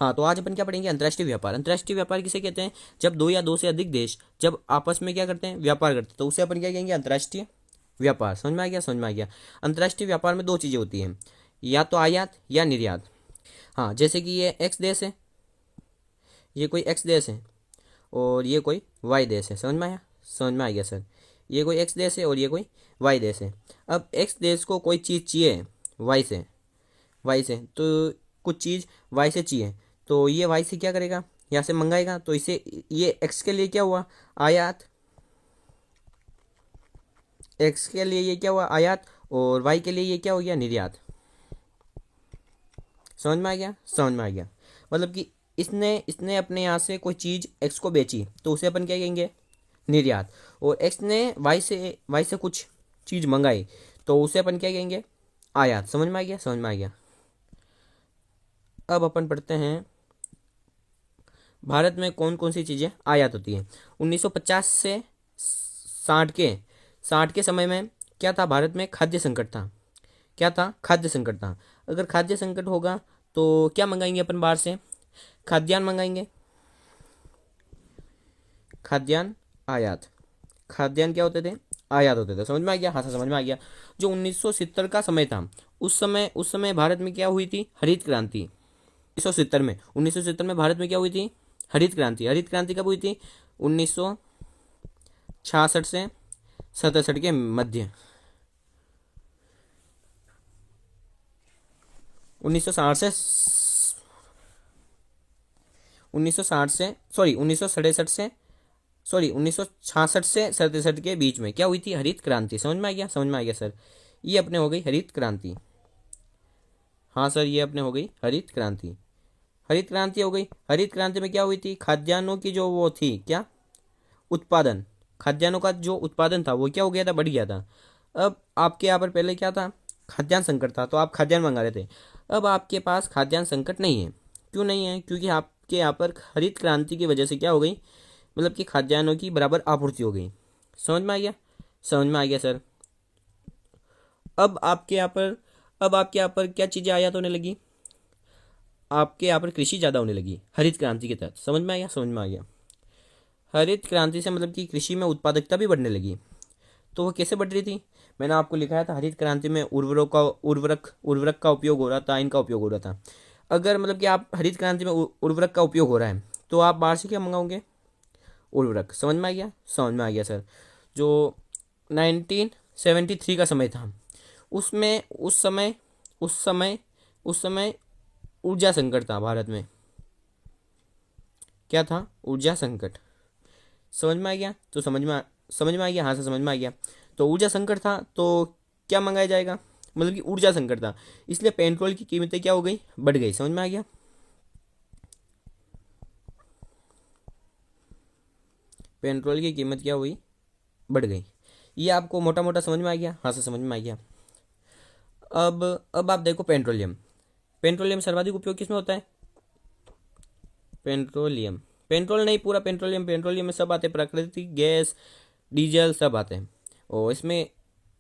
हाँ, तो आज अपन क्या पढ़ेंगे, अंतर्राष्ट्रीय व्यापार। अंतर्राष्ट्रीय व्यापार किसे कहते हैं, जब दो या दो से अधिक देश जब आपस में क्या करते हैं, व्यापार करते हैं, तो उसे अपन क्या कहेंगे, अंतर्राष्ट्रीय व्यापार। समझ में आ गया, समझ में आ गया। अंतर्राष्ट्रीय व्यापार में दो चीज़ें होती हैं, या तो आयात या निर्यात। हाँ, जैसे कि ये एक्स देश है, ये कोई एक्स देश है, और ये कोई वाई देश है। समझ में आया, समझ में आ गया सर। ये कोई एक्स देश है और ये कोई वाई देश है। अब एक्स देश को कोई चीज़ चाहिए वाई से, तो कुछ चीज़ वाई से चाहिए, तो ये वाई से क्या करेगा, यहाँ से मंगाएगा, तो इसे ये एक्स के लिए क्या हुआ, आयात। एक्स के लिए ये क्या हुआ, आयात, और वाई के लिए ये क्या हो गया, निर्यात। समझ में आ गया, समझ में आ गया। मतलब कि इसने इसने अपने यहाँ से कोई चीज़ एक्स को बेची, तो उसे अपन क्या कहेंगे, निर्यात। और एक्स ने वाई से कुछ चीज़ मंगाई, तो उसे अपन क्या कहेंगे, आयात। समझ में आ गया, समझ में आ गया। अब अपन पढ़ते हैं भारत में कौन कौन सी चीज़ें आयात होती हैं। 1950 से 60 के समय में क्या था, भारत में खाद्य संकट था। क्या था, खाद्य संकट था। अगर खाद्य संकट होगा तो क्या मंगाएंगे अपन बाहर से, खाद्यान्न मंगाएंगे। खाद्यान्न आयात, खाद्यान्न क्या होते थे, आयात होते थे। समझ में आ गया, हाँ सर समझ में आ गया। जो 1970 का समय था, उस समय भारत में क्या हुई थी, हरित क्रांति। 1970 में भारत में क्या हुई थी, हरित क्रांति। हरित क्रांति कब हुई थी, 1966 से 67 के मध्य। 1960 से 1960 से सॉरी 1967 से सॉरी 1966 से 67 के बीच में क्या हुई थी, हरित क्रांति। समझ में आ गया, समझ में आ गया सर। ये अपने हो गई हरित क्रांति। हाँ सर, ये अपने हो गई हरित क्रांति। हरित क्रांति हो गई। हरित क्रांति में क्या हुई थी, खाद्यान्नों की जो वो थी क्या, उत्पादन। खाद्यान्नों का जो उत्पादन था वो क्या हो गया था, बढ़ गया था। अब आपके यहाँ पर पहले क्या था, खाद्यान्न संकट था, तो आप खाद्यान्न मंगा रहे थे। अब आपके पास खाद्यान्न संकट नहीं है। क्यों नहीं है, क्योंकि आपके यहाँ पर हरित क्रांति की वजह से क्या हो गई, मतलब कि खाद्यान्नों की बराबर आपूर्ति हो गई। समझ में आ गया, समझ में आ गया सर। अब आपके यहाँ पर अब आपके यहाँ पर क्या चीज़ें आयात होने लगी, आपके यहाँ पर कृषि ज़्यादा होने लगी हरित क्रांति के तहत। समझ में आ गया, समझ में आ गया। हरित क्रांति से मतलब कि कृषि में उत्पादकता भी बढ़ने लगी। तो वो कैसे बढ़ रही थी, मैंने आपको लिखाया था, हरित क्रांति में उर्वरक का उपयोग हो रहा था, इनका उपयोग हो रहा था। अगर मतलब कि आप हरित क्रांति में उर्वरक का उपयोग हो रहा है, तो आप बाहर से क्या मंगाओगे, उर्वरक। समझ में आ गया, समझ में आ गया सर। जो 1973 का समय था, उसमें उस समय ऊर्जा संकट था भारत में। क्या था, ऊर्जा संकट। समझ में आ गया, तो समझ में आ गया, हाँ सर समझ में आ गया। तो ऊर्जा संकट था, तो क्या मंगाया जाएगा, मतलब कि ऊर्जा संकट था, इसलिए पेट्रोल की कीमतें क्या हो गई, बढ़ गई। समझ में आ गया, पेट्रोल की कीमत क्या हुई, बढ़ गई। ये आपको मोटा मोटा समझ में आ गया, हाँ सर समझ में आ गया। अब आप देखो, पेट्रोलियम। पेट्रोलियम सर्वाधिक उपयोग किसमें होता है, पेट्रोलियम। पेट्रोल नहीं, पूरा पेट्रोलियम। पेट्रोलियम में सब आते हैं, प्राकृतिक गैस, डीजल सब आते हैं। और इसमें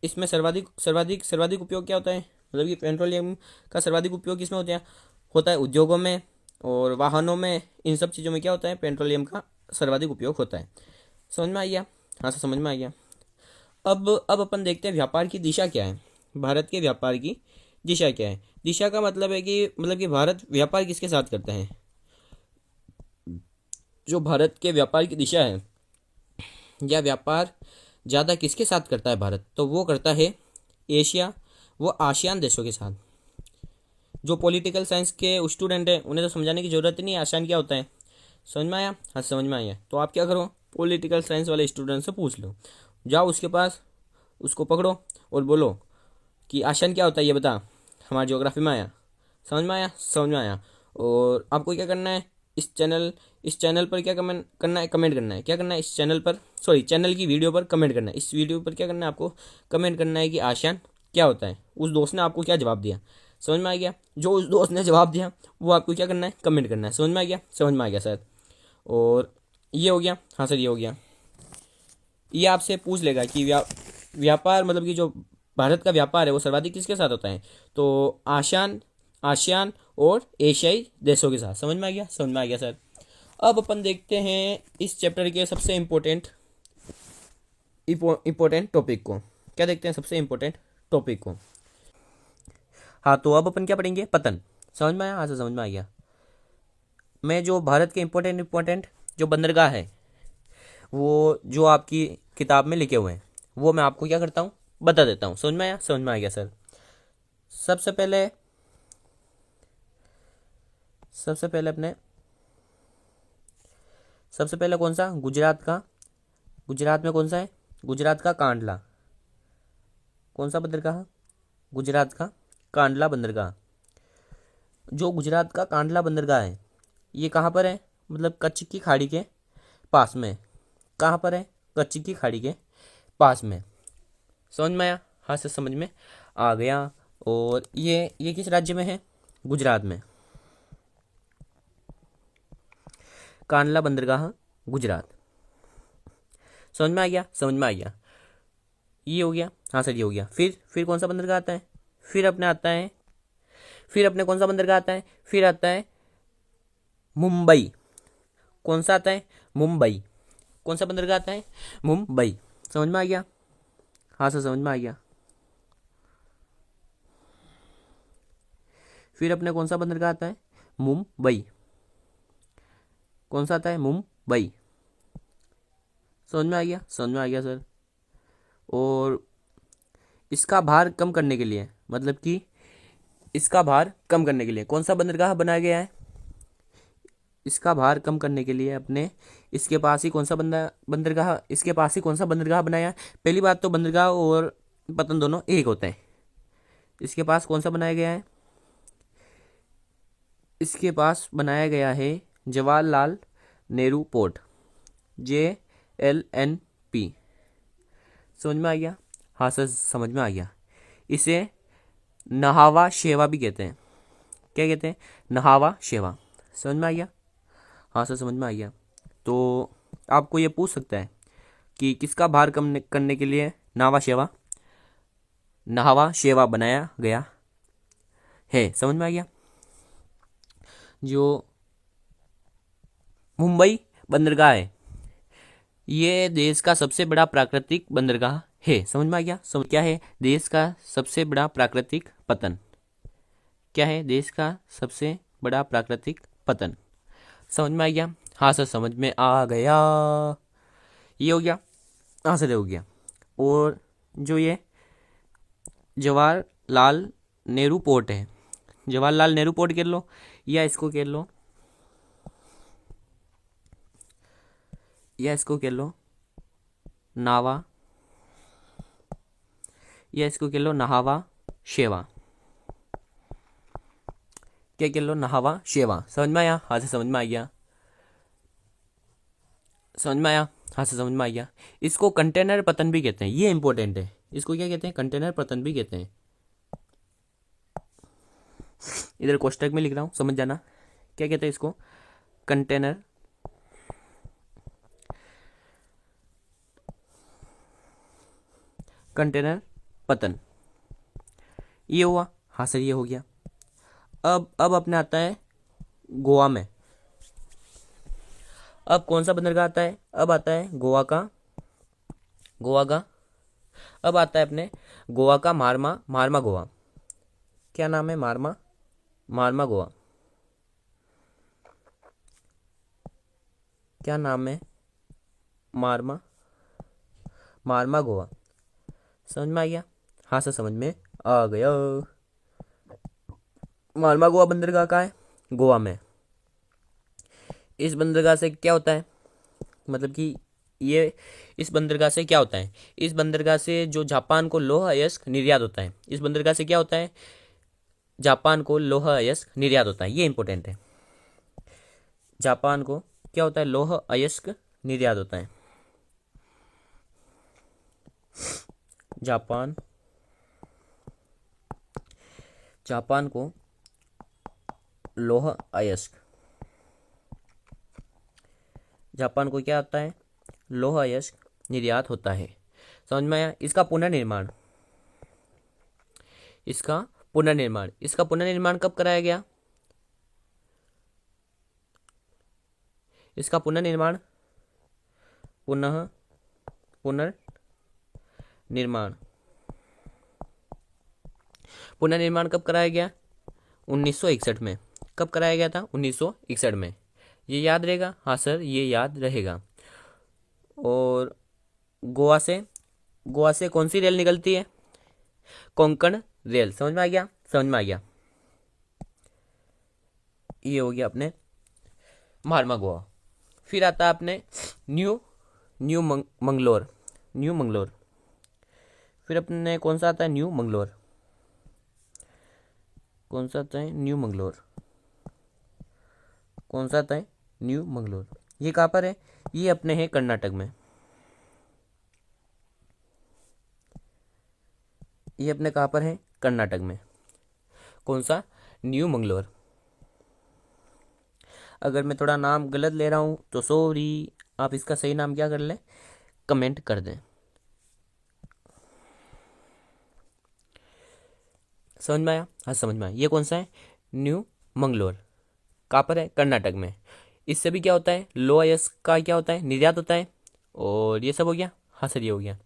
इसमें सर्वाधिक सर्वाधिक सर्वाधिक उपयोग क्या होता है, मतलब कि पेट्रोलियम का सर्वाधिक उपयोग किसमें होता है उद्योगों में और वाहनों में। इन सब चीज़ों में क्या होता है, पेट्रोलियम का सर्वाधिक उपयोग होता है। समझ में आ गया, हाँ सर समझ में आ गया। अब अपन देखते हैं व्यापार की दिशा क्या है, भारत के व्यापार की दिशा क्या है। दिशा का मतलब है कि भारत व्यापार किसके साथ करता है। जो भारत के व्यापार की दिशा है, या व्यापार ज़्यादा किसके साथ करता है भारत, तो वो करता है एशिया व आसियान देशों के साथ। जो पॉलिटिकल साइंस के स्टूडेंट हैं उन्हें तो समझाने की ज़रूरत ही नहीं है आसियान क्या होता है। समझ में आया, हाँ समझ में आया। तो आप क्या करो, पॉलिटिकल साइंस वाले स्टूडेंट से पूछ लो, जाओ उसके पास, उसको पकड़ो और बोलो कि आसियान क्या होता है, ये बता, हमारी ज्योग्राफी में आया। समझ में आया, समझ में आया। और आपको क्या करना है, इस चैनल पर क्या कमेंट करना है, कमेंट करना है। क्या करना है, इस चैनल पर चैनल की वीडियो पर कमेंट करना है। इस वीडियो पर क्या करना है, आपको कमेंट करना है कि आसियान क्या होता है। उस दोस्त ने आपको क्या जवाब दिया, समझ में आ गया। जो उस दोस्त ने जवाब दिया वो आपको क्या करना है, कमेंट करना है। समझ में आ गया, समझ में आ गया सर। और ये हो गया, हाँ सर ये हो गया। ये आपसे पूछ लेगा कि व्यापार मतलब कि जो भारत का व्यापार है वो सर्वाधिक किसके साथ होता है, तो आसियान आसियान और एशियाई देशों के साथ। समझ में आ गया, समझ में आ गया सर। अब अपन देखते हैं इस चैप्टर के सबसे इम्पोर्टेंट टॉपिक को। क्या देखते हैं, सबसे इम्पोर्टेंट टॉपिक को। हाँ, तो अब अपन क्या पढ़ेंगे, पतन। समझ में आया, हाँ से समझ में आ गया। मैं जो भारत के इम्पोर्टेंट जो बंदरगाह है वो जो आपकी किताब में लिखे हुए हैं वो मैं आपको क्या करता हूँ, बता देता हूँ। समझ में आया, समझ में आ गया सर। सबसे पहले अपने सबसे पहले कौन सा, गुजरात में कौन सा है, गुजरात का कांडला। कौन सा बंदरगाह, गुजरात का कांडला बंदरगाह। जो गुजरात का कांडला बंदरगाह है ये कहाँ पर है, मतलब कच्छ की खाड़ी के पास में। कहाँ पर है, कच्छ की खाड़ी के पास में। समझ में आया, हाँ से समझ में आ गया। और ये किस राज्य में है, गुजरात में। कांडला बंदरगाह गुजरात। समझ में आ गया, समझ में आ गया। ये हो गया, हाँ सर ये हो गया। फिर कौन सा बंदरगाह आता है, फिर अपने कौन सा बंदरगाह आता है, फिर आता है मुंबई। कौन सा आता है, मुंबई। कौन सा बंदरगाह आता है, मुंबई। समझ में आ गया, हाँ सर समझ में आ गया। फिर अपने कौन सा बंदरगाह आता है, मुंबई। कौन सा आता है, मुंबई। समझ में आ गया, समझ में आ गया सर। और इसका भार कम करने के लिए, मतलब कि इसका भार कम करने के लिए कौन सा बंदरगाह बनाया गया है, इसका भार कम करने के लिए अपने इसके पास ही कौन सा बंदरगाह, इसके पास ही कौन सा बंदरगाह बनाया है। पहली बात तो बंदरगाह और पतन दोनों एक होते हैं। इसके पास कौन सा बनाया गया है, इसके पास बनाया गया है जवाहरलाल नेहरू पोर्ट, JLNP। समझ में आ गया, हाँ सर समझ में आ गया। इसे नहावा शेवा भी कहते हैं। क्या कहते हैं, नहावा शेवा। समझ में आ गया, हाँ सर समझ में आ गया। तो आपको ये पूछ सकता है कि किसका भार कम करने के लिए नहावा शेवा बनाया गया है। समझ में आ गया। जो मुंबई बंदरगाह है ये देश का सबसे बड़ा प्राकृतिक बंदरगाह है। समझ में आ गया, समझ क्या है, देश का सबसे बड़ा प्राकृतिक पतन। क्या है, देश का सबसे बड़ा प्राकृतिक पतन। समझ में आ गया, हाँ सर समझ में आ गया। ये हो गया, हाँ सर हो गया। और जो ये जवाहरलाल नेहरू पोर्ट है, जवाहरलाल नेहरू पोर्ट कह लो या इसको कह लो, नावा, या इसको कह लो नहावा शेवा। क्या कह लो, नहावा शेवा। समझ में आया, हाँ से समझ में आ गया, समझ में आया, हाँ से समझ में आ गया। इसको कंटेनर पतन भी कहते हैं, ये इंपॉर्टेंट है। इसको क्या कहते हैं, कंटेनर पतन भी कहते हैं। इधर कोष्टक में लिख रहा हूँ, समझ जाना। क्या कहते हैं इसको, कंटेनर पतन। ये हुआ, हाँ सर ये हो गया। अब अपने आता है गोवा में। अब कौन सा बंदरगाह आता है, अब आता है गोवा का अब आता है अपने गोवा का मारमा गोवा। क्या नाम है, मारमा गोवा। क्या नाम है, मारमा गोवा। समझ में आ गया, हाँ सर समझ में आ गया। मारमा गोवा बंदरगाह का है, गोवा में। इस बंदरगाह से क्या होता है, मतलब कि ये इस बंदरगाह से क्या होता है, इस बंदरगाह से जो जापान को लौह अयस्क निर्यात होता है, इस बंदरगाह से क्या होता है, जापान को लौह अयस्क निर्यात होता है। ये इंपॉर्टेंट है, जापान को क्या होता है, लौह अयस्क निर्यात होता है। जापान को लौह अयस्क, जापान को क्या आता है, लौह अयस्क निर्यात होता है। समझ में आया। इसका पुनर्निर्माण, इसका पुनर्निर्माण कब कराया गया? इसका पुनर्निर्माण पुनर्निर्माण पुनर्निर्माण कब कराया गया? 1961 में। कब कराया गया था? 1961 में। ये याद रहेगा? हाँ सर, ये याद रहेगा। और गोवा से कौन सी रेल निकलती है? कोंकण रेल। समझ में आ गया? समझ में आ गया। ये हो गया अपने महात्मा गोवा। फिर आता है अपने न्यू मंगलोर। फिर अपने कौन सा आता है? न्यू मंगलोर। कौन सा आता है? न्यू मंगलोर। कौन सा आता है? न्यू मंगलोर। ये कहाँ पर है? ये अपने है कर्नाटक में। ये अपने कहाँ पर है? कर्नाटक में। कौन सा? न्यू मंगलोर। अगर मैं थोड़ा नाम गलत ले रहा हूँ तो सॉरी, आप इसका सही नाम क्या कर लें, कमेंट कर दें। समझ में आया? हाँ समझ में आया। ये कौन सा है? न्यू मंगलोर। कहाँ पर है? कर्नाटक में। इससे भी क्या होता है? लोह अयस्क का क्या होता है? निर्यात होता है। और ये सब हो गया? हाँ सर, ये हो गया।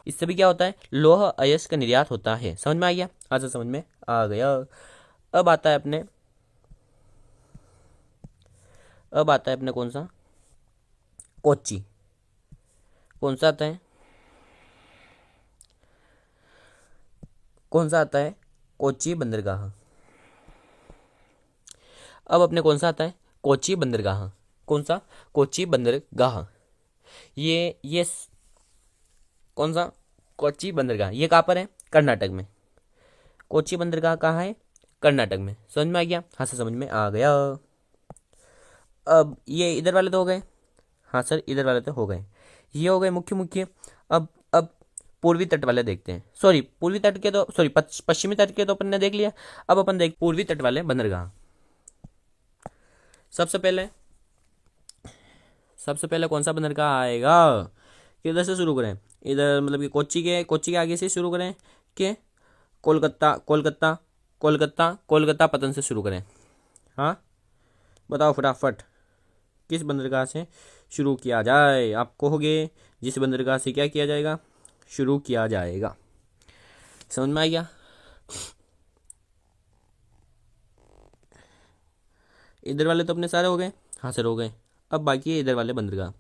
इससे भी क्या होता है? लोह अयस्क का निर्यात होता है। समझ में आ गया? हाँ सर, समझ में आ गया। अब आता है अपने कौन सा? कोच्चि। कौन सा आता है? कौन सा आता है? कोच्चि बंदरगाह। अब अपने कौन सा आता है? कोच्चि बंदरगाह। कौन सा? कोच्चि बंदरगाह। ये कौन सा? कोच्चि बंदरगाह। ये कहाँ पर है? कर्नाटक में। कोच्चि बंदरगाह कहाँ है? कर्नाटक में। समझ में आ गया? हाँ सर, समझ में आ गया। अब ये इधर वाले तो हो गए। हाँ सर, इधर वाले तो हो गए। ये हो गए मुख्य मुख्य। अब पूर्वी तट वाले देखते हैं। सॉरी, पूर्वी तट के तो सॉरी पश्चिमी तट के तो अपन ने देख लिया। अब अपन देख पूर्वी तट वाले बंदरगाह। सबसे पहले कौन सा बंदरगाह आएगा? किधर से शुरू करें? इधर मतलब कि कोच्चि के आगे से शुरू करें कि कोलकाता पतन से शुरू करें? हाँ बताओ फटाफट, किस बंदरगाह से शुरू किया जाए? आप कहोगे जिस बंदरगाह से क्या किया जाएगा? शुरू किया जाएगा। समझ में आ गया? इधर वाले तो अपने सारे हो गए। हाँ सर, हो गए। अब बाकी है इधर वाले बंदरगाह।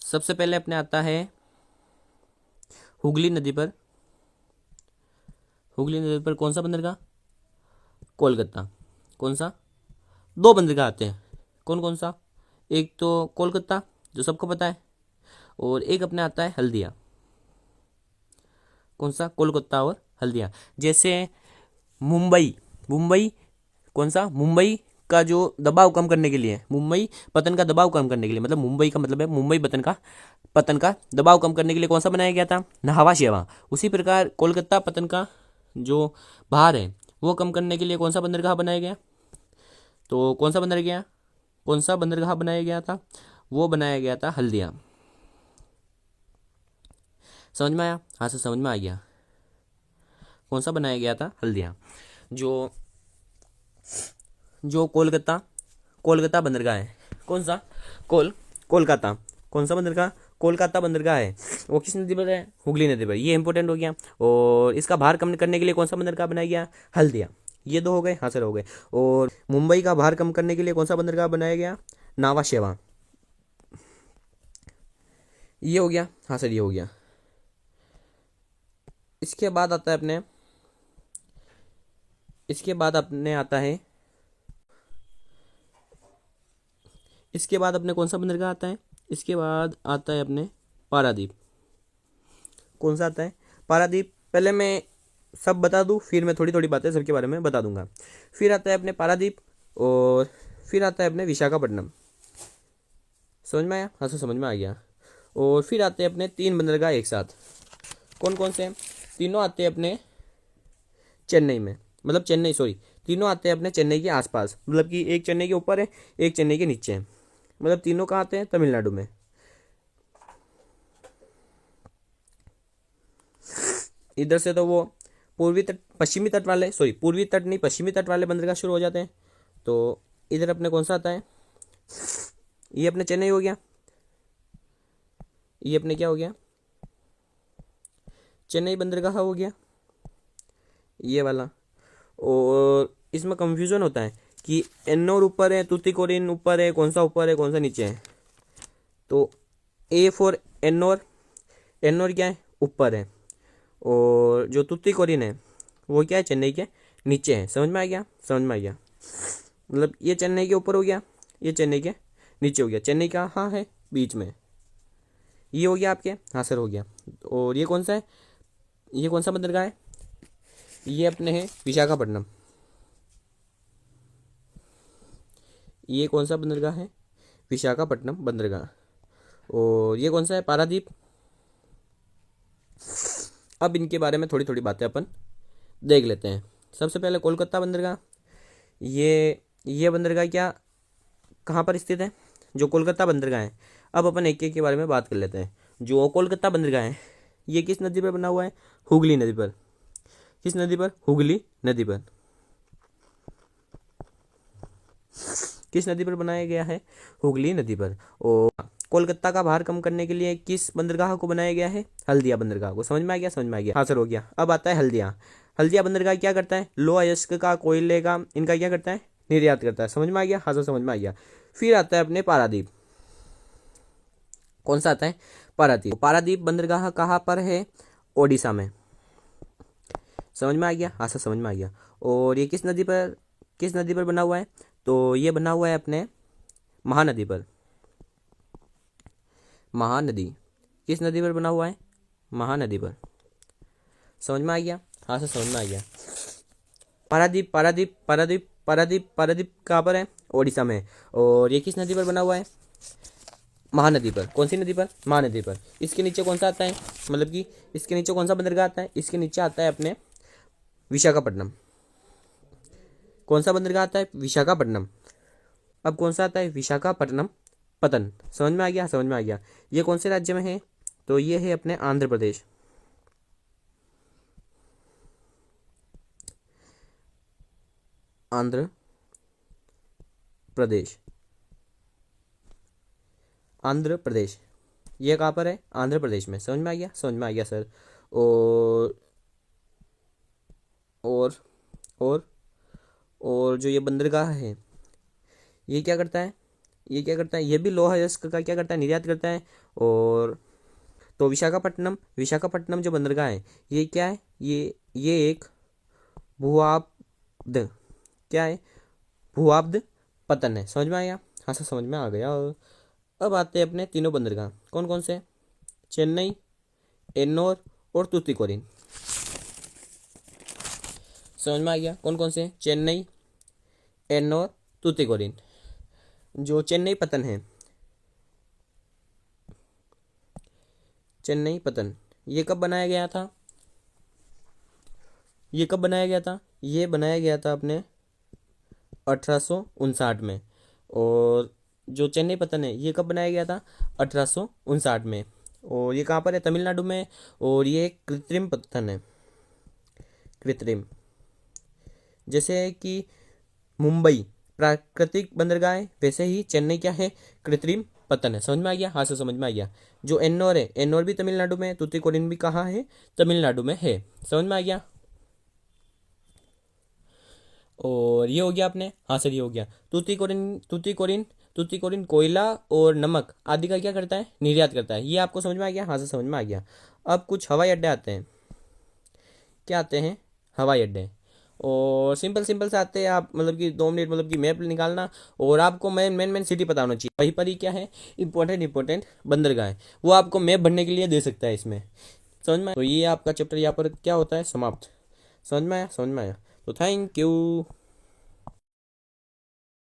सबसे पहले अपने आता है हुगली नदी पर कौन सा बंदरगाह? कोलकाता। कौन सा? दो बंदरगाह आते हैं। कौन कौन सा? एक तो कोलकाता जो सबको पता है, और एक अपने आता है हल्दिया। कौन सा? कोलकाता और हल्दिया। जैसे मुंबई कौन सा? मुंबई का जो दबाव कम करने के लिए, मुंबई पतन का दबाव कम करने के लिए, मतलब मुंबई का मतलब है मुंबई पतन का दबाव कम करने के लिए कौन सा बनाया गया था? नहावा शेवा। उसी प्रकार कोलकाता पतन का जो भार है वो कम करने के लिए कौन सा बंदरगाह बनाया गया? तो कौन सा बंदरगाह बनाया गया था? वो बनाया गया था हल्दिया। समझ में आया? हाँ सर, समझ में आ गया। कौन सा बनाया गया था? हल्दिया। जो जो कोलकाता बंदरगाह है। कौन सा? कोलकाता। कौन सा बंदरगाह? कोलकाता बंदरगाह है। वो किस नदी पर है? हुगली नदी पर। ये इंपॉर्टेंट हो गया। और इसका भार कम करने के लिए कौन सा बंदरगाह बनाया गया? हल्दिया। ये दो हो गए। हाँ सर, हो गए। और मुंबई का भार कम करने के लिए कौन सा बंदरगाह बनाया गया? नावा शेवा। ये हो गया। हाँ सर, ये हो गया। इसके बाद आता है इसके बाद अपने कौन सा बंदरगाह आता है? इसके बाद आता है अपने पारादीप। कौन सा आता है? पारादीप। पहले मैं सब बता दूं, फिर मैं थोड़ी थोड़ी बातें सबके बारे में बता दूंगा। फिर आता है अपने पारादीप, और फिर आता है अपने विशाखापट्टनम। समझ में आया? हाँ सर, समझ में आ गया। और फिर आते हैं अपने 3 बंदरगाह एक साथ। कौन कौन से हैं? तीनों आते हैं अपने चेन्नई में, मतलब चेन्नई सॉरी तीनों आते हैं अपने चेन्नई के आसपास, मतलब कि एक चेन्नई के ऊपर है, एक चेन्नई के नीचे है। मतलब तीनों कहाँ आते हैं? तमिलनाडु में। इधर से तो वो पूर्वी तट पश्चिमी तट वाले, सॉरी पूर्वी तट नहीं पश्चिमी तट वाले बंदरगाह शुरू हो जाते हैं। तो इधर अपने कौन सा आता है, ये अपने चेन्नई हो गया, ये अपने क्या हो गया, चेन्नई बंदरगाह हो गया ये वाला। और इसमें कंफ्यूजन होता है कि एन्नोर ऊपर है, तूतीकोरिन ऊपर है, कौन सा ऊपर है कौन सा नीचे है। तो ए फॉर एन्नोर, एन्नोर क्या है ऊपर है, और जो तूतीकोरिन है वो क्या है चेन्नई के नीचे है। समझ में आ गया, समझ में आ गया। मतलब ये चेन्नई के ऊपर हो गया, ये चेन्नई के नीचे हो गया। चेन्नई कहाँ है, बीच में। ये हो गया आपके, हाँ सर हो गया। और ये कौन सा है, ये कौन सा बंदरगाह है, ये अपने है विशाखापट्टनम। ये कौन सा बंदरगाह है, विशाखापट्टनम बंदरगाह। और ये कौन सा है, पारादीप। अब इनके बारे में थोड़ी थोड़ी बातें अपन देख लेते हैं। सबसे पहले कोलकाता बंदरगाह, ये बंदरगाह क्या कहाँ पर स्थित है, जो कोलकाता बंदरगाह है। अब अपन एक एक के बारे में बात कर लेते हैं। जो कोलकाता बंदरगाह है ये किस नदी पर बना हुआ है, हुगली नदी पर। किस नदी पर, हुगली नदी पर। किस नदी पर बनाया गया है, हुगली नदी पर। और कोलकाता का भार कम करने के लिए किस बंदरगाह को बनाया गया है, हल्दिया बंदरगाह को। समझ में आ गया, समझ में आ गया, हाँ सर हो गया। अब आता है हल्दिया। हल्दिया बंदरगाह क्या करता है, लो अयस्क का कोयले का इनका क्या करता है, निर्यात करता है। समझ में आ गया, हाँ सर समझ में आ गया। फिर आता है अपने पारादीप। कौन सा आता है, पारादीप। पारादीप बंदरगाह कहाँ पर है, ओडिशा में। समझ में आ गया, हाँ सर समझ में आ गया। और ये किस नदी पर बना हुआ है, तो ये बना हुआ है अपने महानदी पर। महानदी, किस नदी पर बना हुआ है, महानदी पर। समझ में आ गया, हाँ सर समझ में आ गया। पारादीप पारादीप पारादीप पारादीप पारादीप कहाँ पर है, ओडिशा में। और ये किस नदी पर बना हुआ है, महानदी पर। कौन सी नदी पर, महानदी पर। इसके नीचे कौन सा आता है, मतलब कि इसके नीचे कौन सा बंदरगाह आता है, इसके नीचे आता है अपने विशाखापट्टनम। कौन सा बंदरगाह आता है, विशाखापट्टनम। अब कौन सा आता है, विशाखापट्टनम पतन। समझ में आ गया, समझ में आ गया। ये कौन से राज्य में है, तो ये है अपने आंध्र प्रदेश। आंध्र प्रदेश, आंध्र प्रदेश। ये कहाँ पर है, आंध्र प्रदेश में। समझ में आ गया, समझ में आ गया सर। और और और और जो ये बंदरगाह है ये क्या करता है, ये क्या करता है, ये भी लोहा अयस्क का क्या करता है, निर्यात करता है। और तो विशाखापट्टनम, विशाखापट्टनम जो बंदरगाह है ये क्या है, ये एक भूआब्द, क्या है, भूआब्द पतन है। समझ में आया, हाँ सर समझ में आ गया। अब आते हैं अपने तीनों बंदरगाह, कौन कौन से, चेन्नई, एन्नोर और तूतीकोरिन। समझ में आ गया, कौन कौन से, चेन्नई, एन्नोर, तूतीकोरिन। जो चेन्नई पतन है, चेन्नई पतन, ये कब बनाया गया था, ये कब बनाया गया था, ये बनाया गया था अपने 1859 में। और जो चेन्नई पतन है ये कब बनाया गया था, 1859 में। और ये कहाँ पर है, तमिलनाडु में। और ये एक कृत्रिम पतन है, कृत्रिम। जैसे कि मुंबई प्राकृतिक बंदरगाह है, वैसे ही चेन्नई क्या है, कृत्रिम पतन है। समझ में आ गया, हाँ सर समझ में आ गया। जो एन्नोर है, एन्नोर भी तमिलनाडु में है, तूतीकोरिन भी कहाँ है, तमिलनाडु में है। समझ में आ गया। और ये हो गया आपने, हाँ सर ये हो गया। तूतीकोरिन कोयला और नमक आदि का क्या करता है, निर्यात करता है। ये आपको समझ में आ गया, हाँ सर समझ में आ गया। अब कुछ हवाई अड्डे आते हैं, क्या आते हैं, हवाई अड्डे। और सिंपल सिंपल से आते हैं, आप मतलब कि 2 मिनट मतलब कि मैप निकालना और आपको मेन सिटी पता होना चाहिए। वहीं पर ही क्या है, इंपॉर्टेंट बंदरगाह है, वो आपको मैप भरने के लिए दे सकता है इसमें। समझ में आया? तो ये आपका चैप्टर यहाँ पर क्या होता है, समाप्त। समझ में आया, समझ में आया। तो थैंक यू।